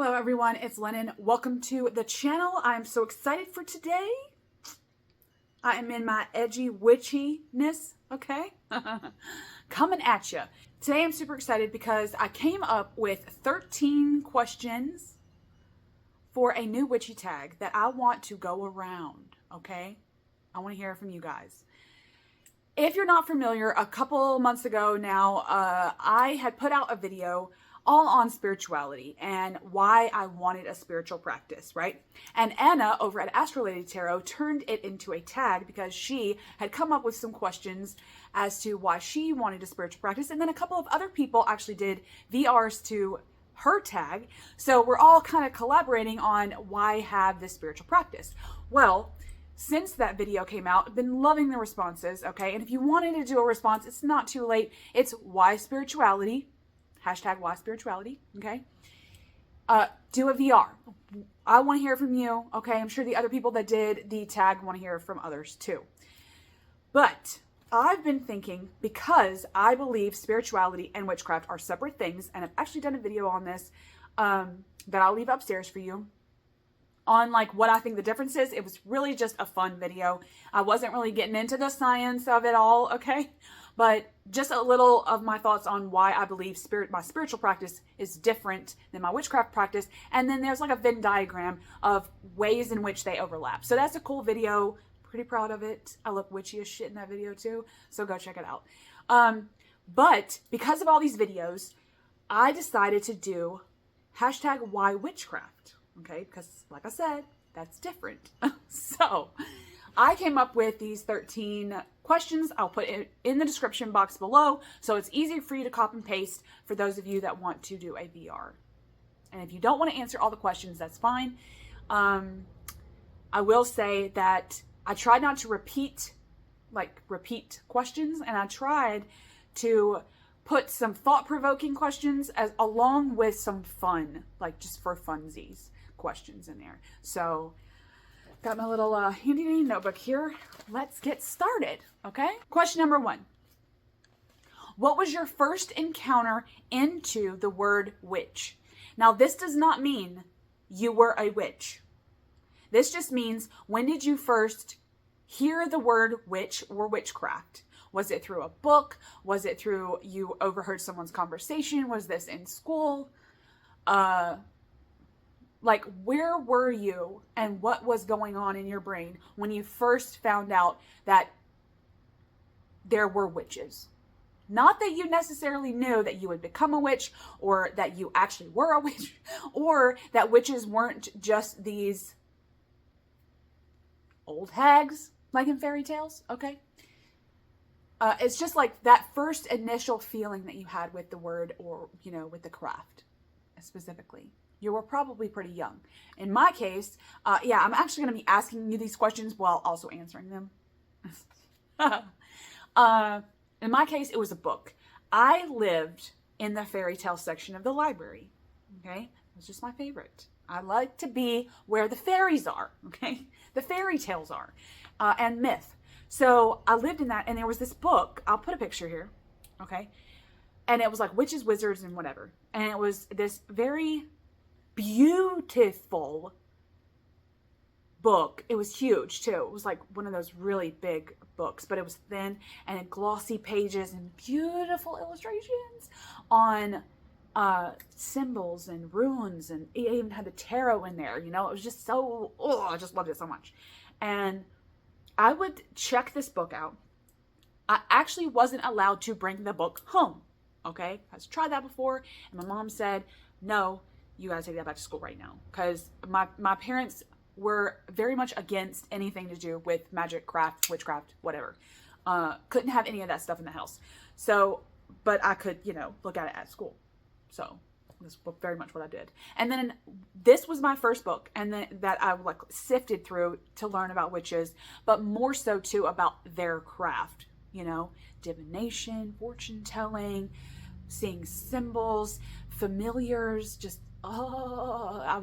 Hello everyone, it's Lennon. Welcome to the channel. I'm so excited for today. I am in my edgy witchiness, okay? Coming at you. Today I'm super excited because I came up with 13 questions for a new witchy tag that I want to go around, okay? I want to hear from you guys. If you're not familiar, a couple months ago now, I had put out a video all on spirituality and why I wanted a spiritual practice, right? And Anna over at Astrolated Tarot turned it into a tag because she had come up with some questions as to why she wanted a spiritual practice. And then a couple of other people actually did VRs to her tag. So we're all kind of collaborating on why have this spiritual practice. Well, since that video came out, I've been loving the responses, okay? And if you wanted to do a response, it's not too late. It's why spirituality. Hashtag why spirituality, okay? Do a VR. I want to hear from you, okay? I'm sure the other people that did the tag want to hear from others too. But I've been thinking, because I believe spirituality and witchcraft are separate things, and I've actually done a video on this that I'll leave upstairs for you on like what I think the difference is. It was really just a fun video. I wasn't really getting into the science of it all, okay? But just a little of my thoughts on why I believe my spiritual practice is different than my witchcraft practice. And then there's like a Venn diagram of ways in which they overlap. So that's a cool video. Pretty proud of it. I look witchy as shit in that video too. So go check it out. But because of all these videos, I decided to do hashtag why witchcraft. Okay, because like I said, that's different. So I came up with these 13 questions. I'll put it in the description box below, so it's easy for you to copy and paste for those of you that want to do a VR. And if you don't want to answer all the questions, that's fine. I will say that I tried not to repeat questions, and I tried to put some thought-provoking questions along with some fun, like just for funsies questions in there. So got my little handy notebook here. Let's get started, okay? Question number 1. What was your first encounter into the word witch? Now, this does not mean you were a witch. This just means, when did you first hear the word witch or witchcraft? Was it through a book? Was it through you overheard someone's conversation? Was this in school? Like, where were you and what was going on in your brain when you first found out that there were witches? Not that you necessarily knew that you would become a witch, or that you actually were a witch, or that witches weren't just these old hags like in fairy tales, okay? It's just like that first initial feeling that you had with the word, or, you know, with the craft specifically. You were probably pretty young. In my case, yeah, I'm actually going to be asking you these questions while also answering them. In my case, it was a book. I lived in the fairy tale section of the library, okay? It was just my favorite. I like to be where the fairies are, okay? The fairy tales are, and myth. So I lived in that, and there was this book. I'll put a picture here, okay? And it was like witches, wizards, and whatever. And it was this very beautiful book. It was huge too. It was like one of those really big books, but it was thin and had glossy pages and beautiful illustrations on symbols and runes, and it even had the tarot in there. You know, it was just so, oh, I just loved it so much. And I would check this book out. I actually wasn't allowed to bring the book home, okay? I tried that before, and my mom said, no, you gotta take that back to school right now. Because my parents were very much against anything to do with magic, craft, witchcraft, whatever. Couldn't have any of that stuff in the house. So, but I could, you know, look at it at school. So that's very much what I did. And then this was my first book, and then that I like sifted through to learn about witches, but more so too about their craft, you know, divination, fortune telling, seeing symbols, familiars, just, I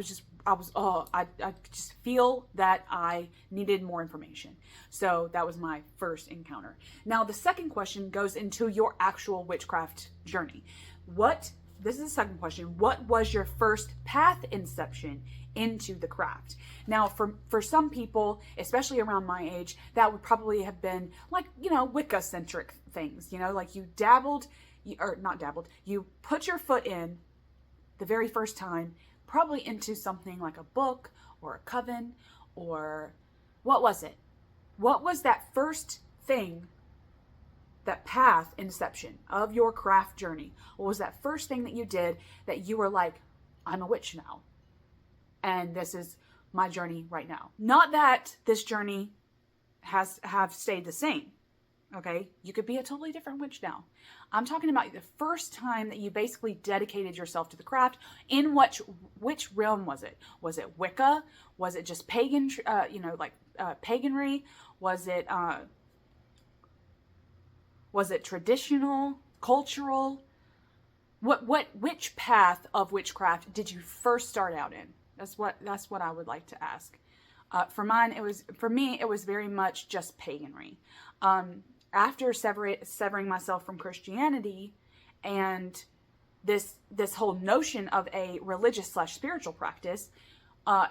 just feel that I needed more information. So that was my first encounter. Now, the second question goes into your actual witchcraft journey. What this is the second question. What was your first path inception into the craft? Now, for some people, especially around my age, that would probably have been like, Wicca-centric things, like you you put your foot in the very first time, probably into something like a book or a coven, or what was it? What was that first thing, that path inception of your craft journey? What was that first thing that you did that you were like, I'm a witch now, and this is my journey right now? Not that this journey have stayed the same. Okay, you could be a totally different witch now. I'm talking about the first time that you basically dedicated yourself to the craft. In which realm was it? Was it Wicca? Was it just pagan? Paganry? Was it traditional, cultural? Which path of witchcraft did you first start out in? That's what I would like to ask. For me, it was very much just paganry. After severing myself from Christianity and this whole notion of a religious / spiritual practice,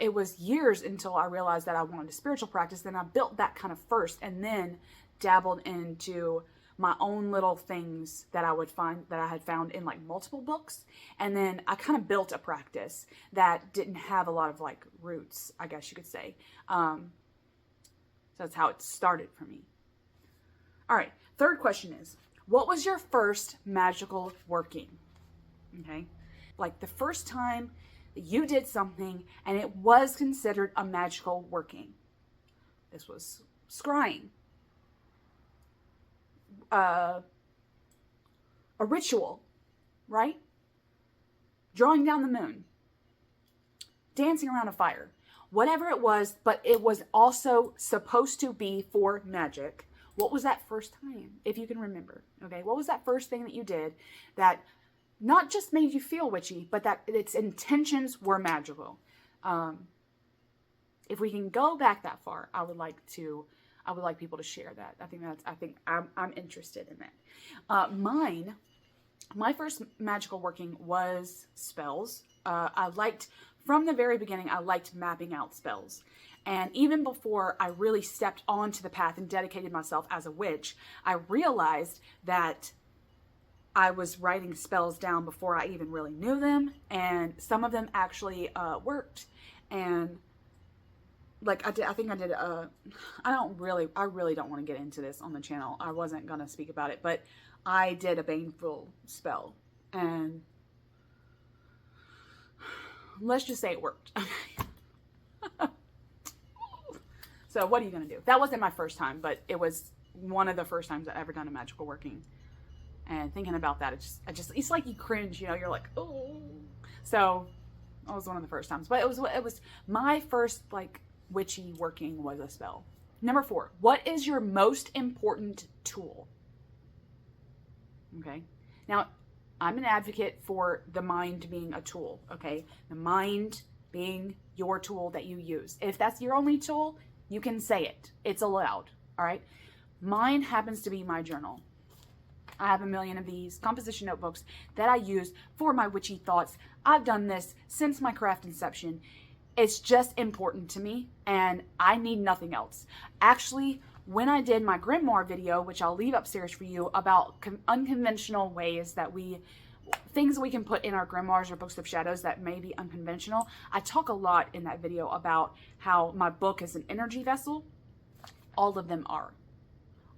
it was years until I realized that I wanted a spiritual practice. Then I built that kind of first, and then dabbled into my own little things that I had found in like multiple books. And then I kind of built a practice that didn't have a lot of like roots, I guess you could say. So that's how it started for me. All right, third question is, what was your first magical working? Okay, like the first time that you did something and it was considered a magical working. This was scrying, a ritual, right? Drawing down the moon, dancing around a fire, whatever it was, but it was also supposed to be for magic. What was that first time, if you can remember? Okay, what was that first thing that you did that not just made you feel witchy, but that its intentions were magical? If we can go back that far, I would like people to share that. I think I'm interested in that. My first magical working was spells. From the very beginning, I liked mapping out spells. And even before I really stepped onto the path and dedicated myself as a witch, I realized that I was writing spells down before I even really knew them. And some of them actually worked. And like I really don't want to get into this on the channel. I wasn't going to speak about it, but I did a baneful spell. And let's just say it worked. So what are you going to do? That wasn't my first time, but it was one of the first times I've ever done a magical working. And thinking about that, it's like you cringe, you're like, oh. So that was one of the first times. But it was my first like witchy working was a spell. Number 4, what is your most important tool? Okay. Now, I'm an advocate for the mind being a tool, okay? The mind being your tool that you use. If that's your only tool, you can say it. It's allowed, all right? Mine happens to be my journal. I have a million of these composition notebooks that I use for my witchy thoughts. I've done this since my craft inception. It's just important to me, and I need nothing else. Actually, when I did my grimoire video, which I'll leave upstairs for you, about unconventional ways that things we can put in our grimoires or books of shadows that may be unconventional, I talk a lot in that video about how my book is an energy vessel. All of them are.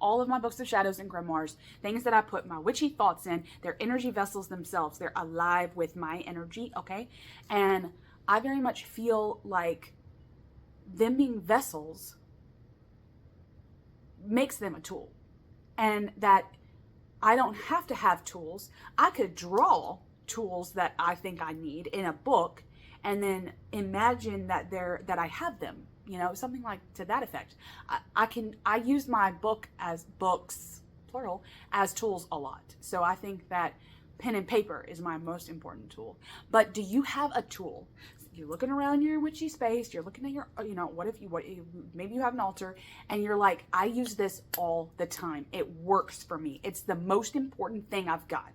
All of my books of shadows and grimoires, things that I put my witchy thoughts in, they're energy vessels themselves. They're alive with my energy, okay? And I very much feel like them being vessels makes them a tool. And that I don't have to have tools. I could draw tools that I think I need in a book and then imagine that I have them, something like to that effect. I use my books, plural, as tools a lot. So I think that pen and paper is my most important tool. But do you have a tool? You're looking around your witchy space, you're looking at your, maybe you have an altar, and you're like, I use this all the time. It works for me. It's the most important thing I've got.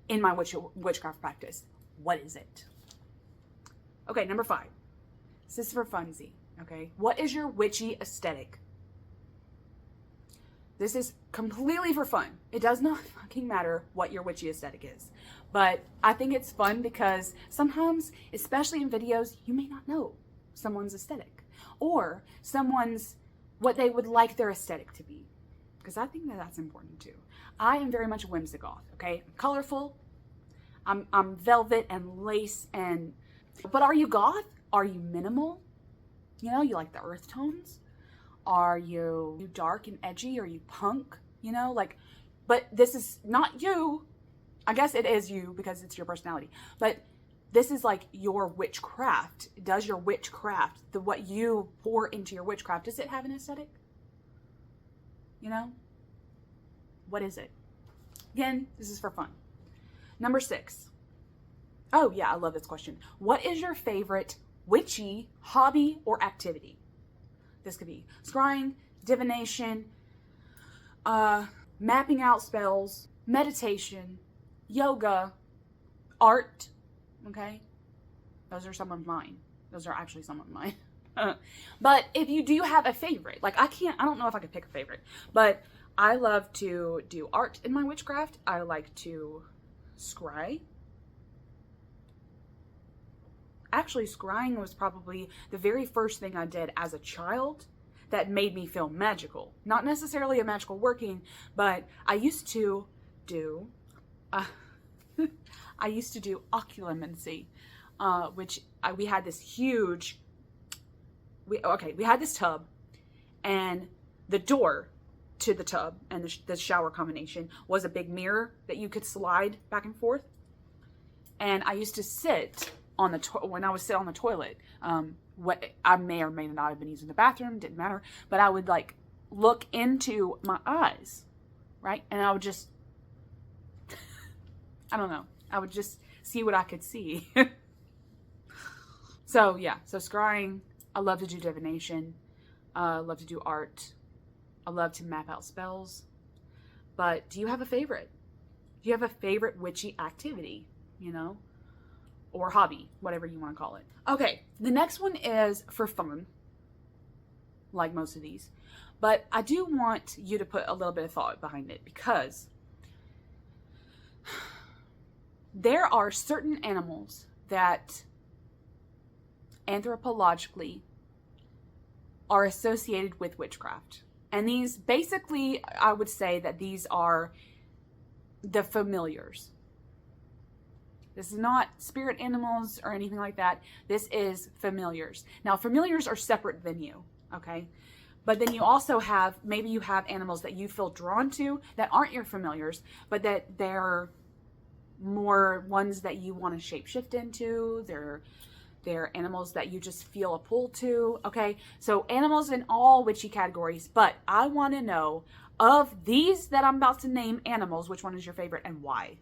in my witchcraft practice. What is it? Okay, number 5. This is for funsy, okay? What is your witchy aesthetic? This is completely for fun. It does not fucking matter what your witchy aesthetic is. But I think it's fun because sometimes, especially in videos, you may not know someone's aesthetic. Or someone's, what they would like their aesthetic to be. Because I think that that's important too. I am very much a whimsigoth, okay? I'm colorful. I'm velvet and lace and... But are you goth? Are you minimal? You know, you like the earth tones? Are you dark and edgy? Are you punk? You know, like, but this is not you. I guess it is you because it's your personality. But this is like your witchcraft. Does your witchcraft, what you pour into your witchcraft, does it have an aesthetic? You know? What is it? Again, this is for fun. Number 6. Oh yeah, I love this question. What is your favorite witchy hobby or activity? This could be scrying, divination, mapping out spells, meditation, yoga, art, okay? Those are some of mine. Those are actually some of mine. But if you do have a favorite, like I don't know if I could pick a favorite, but I love to do art in my witchcraft. I like to scry. Actually, scrying was probably the very first thing I did as a child that made me feel magical. Not necessarily a magical working, but I used to do occlumency, which we had this huge, we had this tub, and the door to the tub and the shower combination was a big mirror that you could slide back and forth. And I used to sit on the when I would sit on the toilet. What I may or may not have been using the bathroom, didn't matter, but I would like look into my eyes, right? And I would just, I don't know, I would just see what I could see. So yeah, so scrying. I love to do divination. I love to do art. I love to map out spells. But do you have a favorite? Do you have a favorite witchy activity, you know? Or hobby, whatever you want to call it. Okay, the next one is for fun, like most of these. But I do want you to put a little bit of thought behind it, because there are certain animals that anthropologically are associated with witchcraft. And these, basically, I would say that these are the familiars. This is not spirit animals or anything like that. This is familiars. Now, familiars are separate than you, okay? But then you also have, maybe you have animals that you feel drawn to that aren't your familiars, but that they're more ones that you want to shapeshift into. They're animals that you just feel a pull to, okay? So animals in all witchy categories, but I want to know, of these that I'm about to name animals, which one is your favorite and why?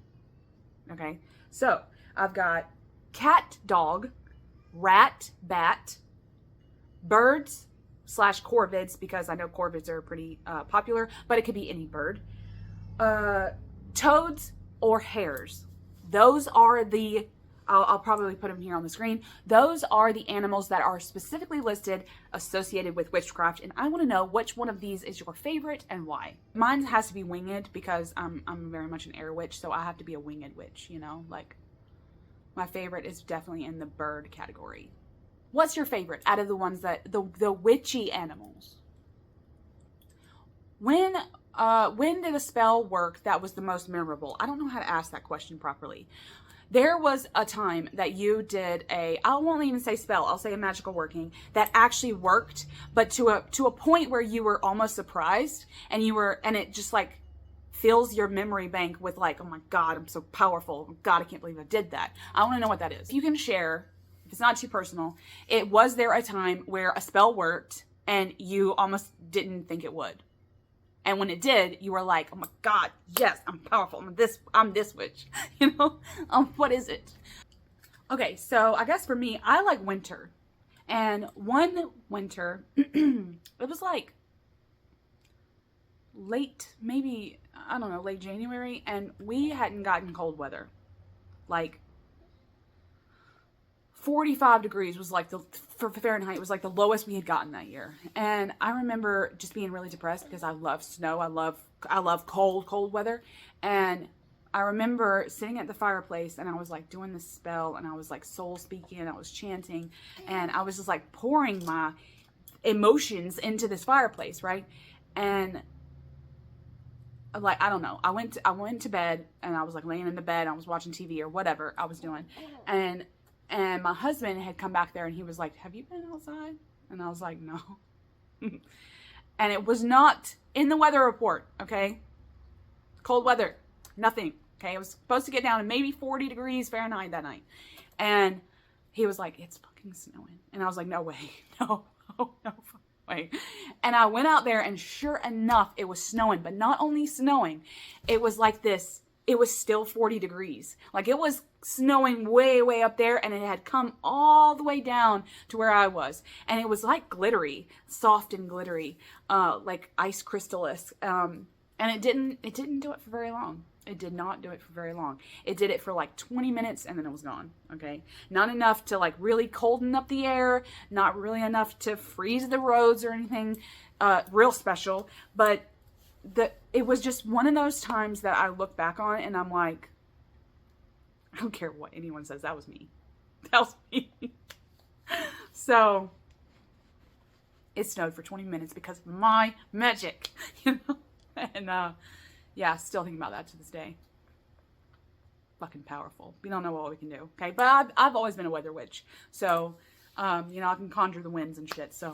Okay, so I've got cat, dog, rat, bat, birds / corvids, because I know corvids are pretty popular, but it could be any bird, toads or hares. Those are the, I'll probably put them here on the screen. Those are the animals that are specifically listed associated with witchcraft, and I want to know which one of these is your favorite and why. Mine has to be winged because I'm very much an air witch, so I have to be a winged witch, you know? Like, my favorite is definitely in the bird category. What's your favorite out of the ones that, the witchy animals? When did a spell work that was the most memorable? I don't know how to ask that question properly. There was a time that you did I won't even say spell, I'll say a magical working that actually worked, but to a point where you were almost surprised, and it just like fills your memory bank with like, oh my God, I'm so powerful. God, I can't believe I did that. I want to know what that is. You can share, if it's not too personal. Was there a time where a spell worked and you almost didn't think it would? And when it did, you were like, oh my God, yes, I'm powerful. I'm this witch, you know? What is it? Okay, so I guess for me, I like winter. And one winter, it was like late, maybe, I don't know, late January, and we hadn't gotten cold weather. like 45 degrees was like for Fahrenheit was like the lowest we had gotten that year. And I remember just being really depressed because I love snow. I love cold weather. And I remember sitting at the fireplace and I was like doing this spell and I was like soul speaking and I was chanting and I was just like pouring my emotions into this fireplace, right? And like, I don't know, I went to bed and I was like laying in the bed, I was watching TV or whatever I was doing, and my husband had come back there and he was like, have you been outside? And I was like, no. And it was not in the weather report, okay? Cold weather, nothing, okay? It was supposed to get down to maybe 40 degrees Fahrenheit that night. And he was like, it's fucking snowing. And I was like, no way, no way. And I went out there and sure enough, it was snowing. But not only snowing, it was like this, it was still 40 degrees. Like it was snowing way, way up there and it had come all the way down to where I was. And it was like glittery, soft and glittery, like ice crystallis. And it didn't do it for very long. It did not do it for very long. It did it for like 20 minutes and then it was gone, okay? Not enough to like really colden up the air, not really enough to freeze the roads or anything real special, but it was just one of those times that I look back on and I'm like, I don't care what anyone says, that was me. That was me. So, it snowed for 20 minutes because of my magic, you know? And, yeah, still thinking about that to this day. Fucking powerful. We don't know what we can do, okay? But I've always been a weather witch. So, you know, I can conjure the winds and shit, so.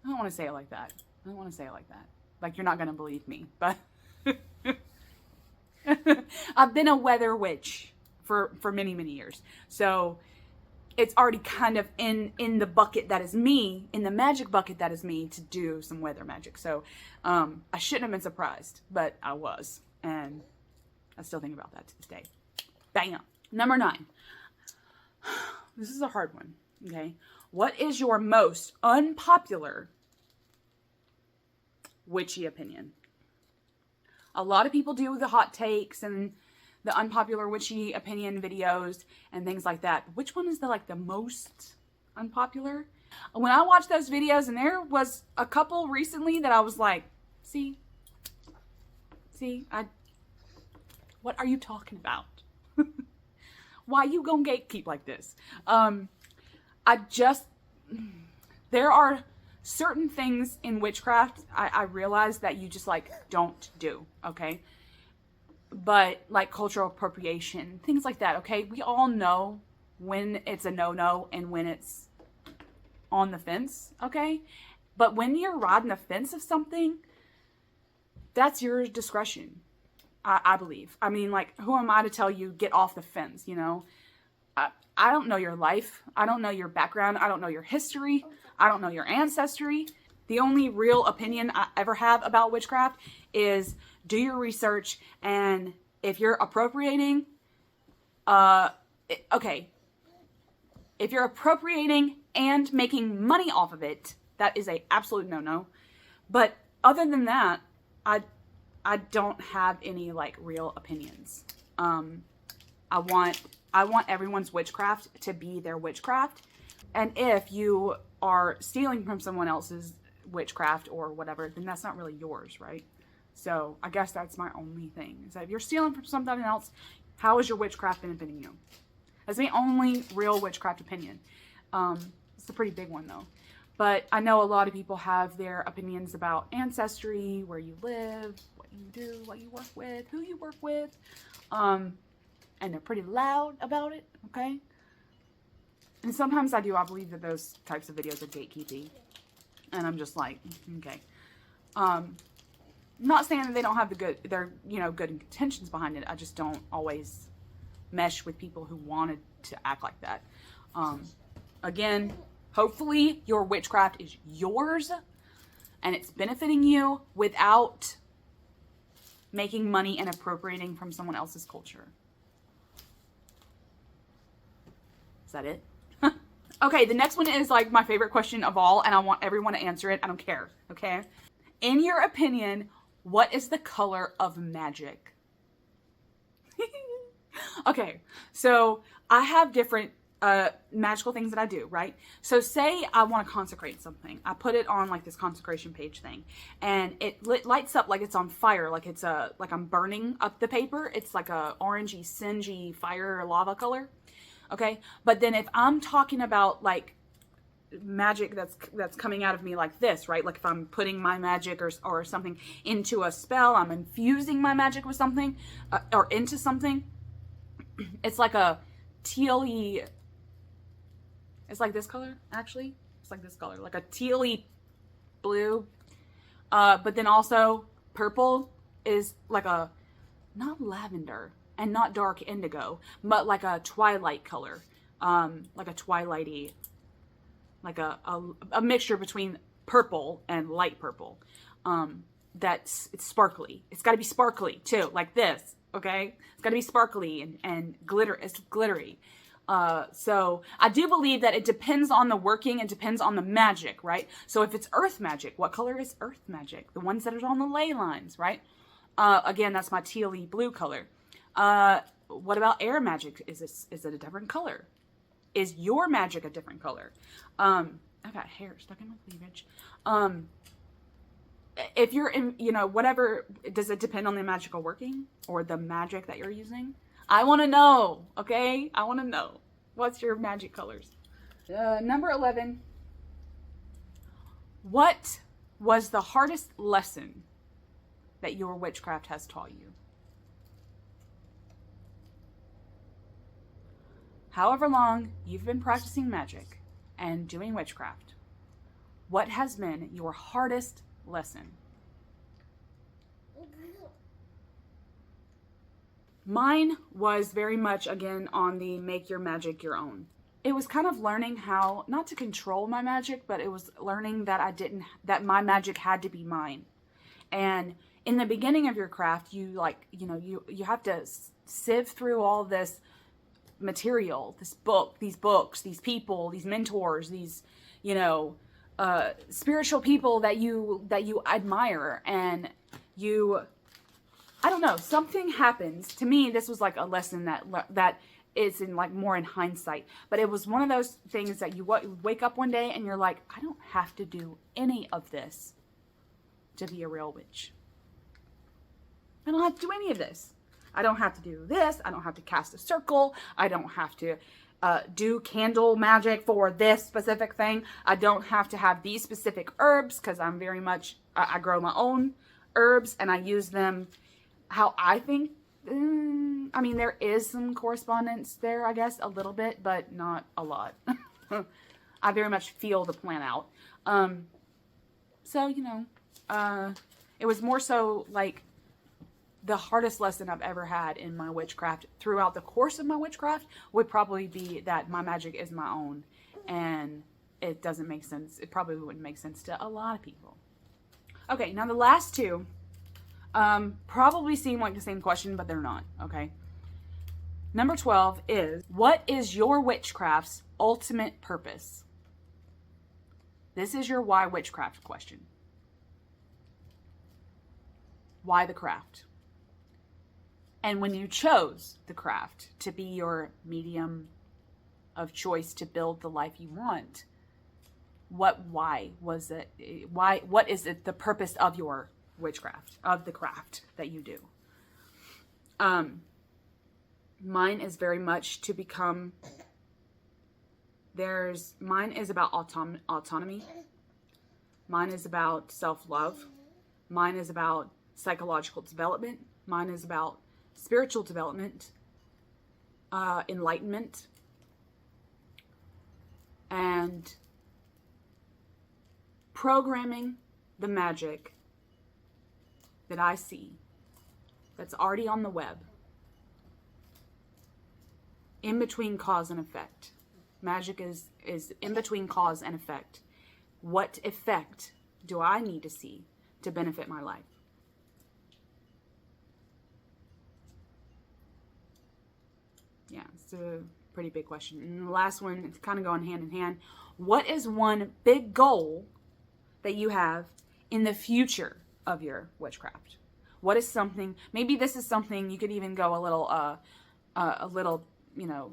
I don't want to say it like that. Like, you're not going to believe me, but. I've been a weather witch for many, many years. So, it's already kind of in the bucket that is me, in the magic bucket that is me to do some weather magic. So, I shouldn't have been surprised, but I was. And I still think about that to this day. Bam. Number 9. This is a hard one, okay? What is your most unpopular witchy opinion? A lot of people do the hot takes and the unpopular witchy opinion videos and things like that. But which one is the most unpopular? When I watched those videos, and there was a couple recently that I was like, see, what are you talking about? Why you gonna gatekeep like this? There are certain things in witchcraft I realize that you just don't do, okay? But like cultural appropriation, things like that, okay? We all know when it's a no-no and when it's on the fence, okay? But when you're riding the fence of something, that's your discretion, I believe. I mean, who am I to tell you get off the fence, you know? I don't know your life. I don't know your background. I don't know your history. I don't know your ancestry. The only real opinion I ever have about witchcraft is do your research, and if you're appropriating, okay, if you're appropriating and making money off of it, that is a absolute no-no. But other than that, I don't have any real opinions. I want everyone's witchcraft to be their witchcraft. And if you are stealing from someone else's witchcraft or whatever, then that's not really yours, right? So I guess that's my only thing. Is that if you're stealing from somebody else, how is your witchcraft benefiting you? That's my only real witchcraft opinion. It's a pretty big one though. But I know a lot of people have their opinions about ancestry, where you live, what you do, what you work with, who you work with. And they're pretty loud about it, okay? And sometimes I believe that those types of videos are gatekeeping. And I'm just like, okay. Not saying that they don't have good intentions behind it. I just don't always mesh with people who wanted to act like that. Again, hopefully your witchcraft is yours and it's benefiting you without making money and appropriating from someone else's culture. Is that it? Okay, the next one is my favorite question of all, and I want everyone to answer it. I don't care, okay? In your opinion, what is the color of magic? Okay, so I have different magical things that I do, right? So say I want to consecrate something. I put it on like this consecration page thing, and it lights up like it's on fire, like it's like I'm burning up the paper. It's like a orangey, singy fire or lava color. Okay, but then if I'm talking about like magic that's coming out of me like this, right? Like if I'm putting my magic or something into a spell, I'm infusing my magic with something or into something. It's like a tealy. It's like this color, actually. It's like this color, like a tealy blue. But then also purple is like a, not lavender and not dark indigo, but like a twilight color. Like a twilighty, like a mixture between purple and light purple. It's sparkly. It's got to be sparkly too, like this. Okay, it's got to be sparkly and glitter. It's glittery. So I do believe that it depends on the working. It depends on the magic, right? So if it's earth magic, what color is earth magic? The ones that are on the ley lines, right? Again, that's my tealy blue color. What about air magic? Is it a different color? Is your magic a different color? I got hair stuck in my cleavage. If you're in, whatever, does it depend on the magical working or the magic that you're using? I want to know, okay? I want to know. What's your magic colors? Number 11. What was the hardest lesson that your witchcraft has taught you? However long you've been practicing magic and doing witchcraft, what has been your hardest lesson? Mine was very much, again, on the make your magic your own. It was kind of learning how, not to control my magic, but it was learning that that my magic had to be mine. And in the beginning of your craft, you have to sieve through all this material, these books, these people, these mentors, these, spiritual people that you admire, and I don't know, something happens. To me, this was like a lesson that is more in hindsight. But it was one of those things that you wake up one day and you're like, I don't have to do any of this to be a real witch. I don't have to do any of this. I don't have to do this. I don't have to cast a circle. I don't have to do candle magic for this specific thing. I don't have to have these specific herbs because I'm very much, I grow my own herbs and I use them how I think. I mean, there is some correspondence there, I guess, a little bit, but not a lot. I very much feel the plant out. So, it was more so like the hardest lesson I've ever had in my witchcraft throughout the course of my witchcraft would probably be that my magic is my own, and it doesn't make sense. It probably wouldn't make sense to a lot of people. Okay, now the last two probably seem like the same question, but they're not, okay? Number 12 is, what is your witchcraft's ultimate purpose? This is your why witchcraft question. Why the craft? And when you chose the craft to be your medium of choice to build the life you want, why was it? What is it? The purpose of your witchcraft, of the craft that you do? Mine is very much to become. Mine is about autonomy. Mine is about self-love. Mine is about psychological development. Mine is about spiritual development, enlightenment, and programming the magic that I see that's already on the web, in between cause and effect. Magic is in between cause and effect. What effect do I need to see to benefit my life? Yeah, it's a pretty big question. And the last one, it's kind of going hand in hand. What is one big goal that you have in the future of your witchcraft? What is something, maybe this is something you could even go a little a little,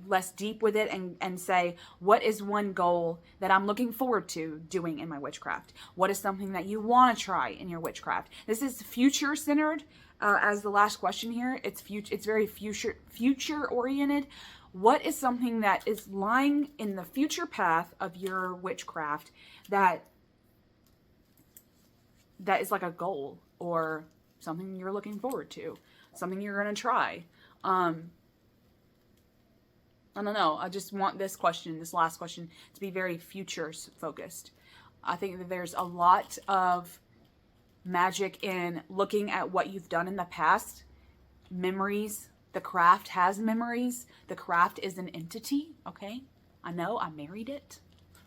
less deep with it and say, what is one goal that I'm looking forward to doing in my witchcraft? What is something that you want to try in your witchcraft? This is future centered, as the last question here. It's very future oriented. What is something that is lying in the future path of your witchcraft that is like a goal or something you're looking forward to, something you're going to try? I don't know. I just want this last question, to be very future focused. I think that there's a lot of magic in looking at what you've done in the past. Memories. The craft has memories. The craft is an entity. Okay. I know. I married it.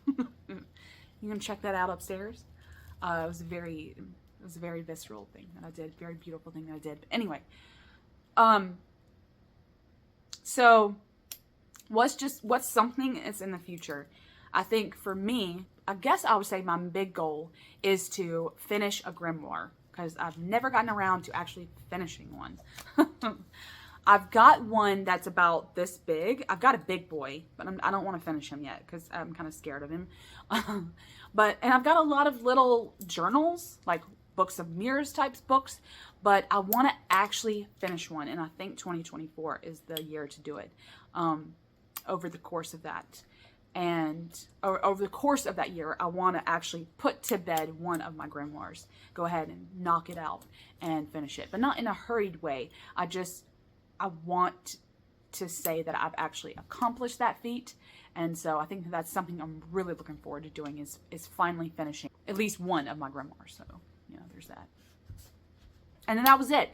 You can check that out upstairs. It was a very visceral thing that I did. Very beautiful thing that I did. But anyway. So what's something that's in the future? I think for me, I guess I would say my big goal is to finish a grimoire, because I've never gotten around to actually finishing one. I've got one that's about this big. I've got a big boy, but I don't want to finish him yet because I'm kind of scared of him. And I've got a lot of little journals, like books of mirrors types books, but I want to actually finish one. And I think 2024 is the year to do it. Over the course of that. And over the course of that year, I want to actually put to bed one of my grimoires. Go ahead and knock it out and finish it. But not in a hurried way. I want to say that I've actually accomplished that feat. And so I think that's something I'm really looking forward to doing is finally finishing at least one of my grimoires. So, there's that. And then that was it.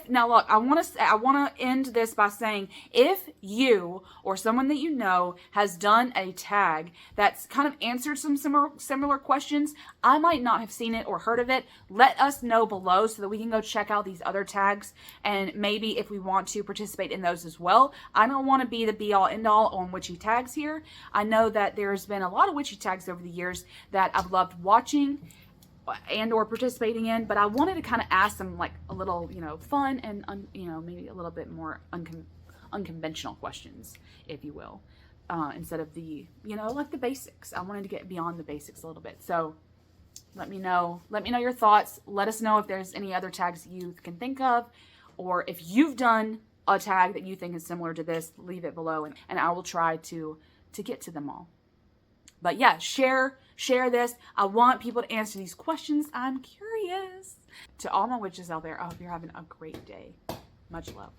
Now look, I want to end this by saying, if you or someone that you know has done a tag that's kind of answered some similar questions, I might not have seen it or heard of it. Let us know below so that we can go check out these other tags, and maybe if we want to participate in those as well. I don't want to be the be all end all on witchy tags here. I know that there's been a lot of witchy tags over the years that I've loved watching and or participating in, but I wanted to kind of ask them like a little, fun and, maybe a little bit more unconventional questions, if you will, instead of the, like the basics. I wanted to get beyond the basics a little bit. So let me know your thoughts. Let us know if there's any other tags you can think of, or if you've done a tag that you think is similar to this, leave it below, and I will try to get to them all. But yeah, share this. I want people to answer these questions. I'm curious. To all my witches out there, I hope you're having a great day. Much love.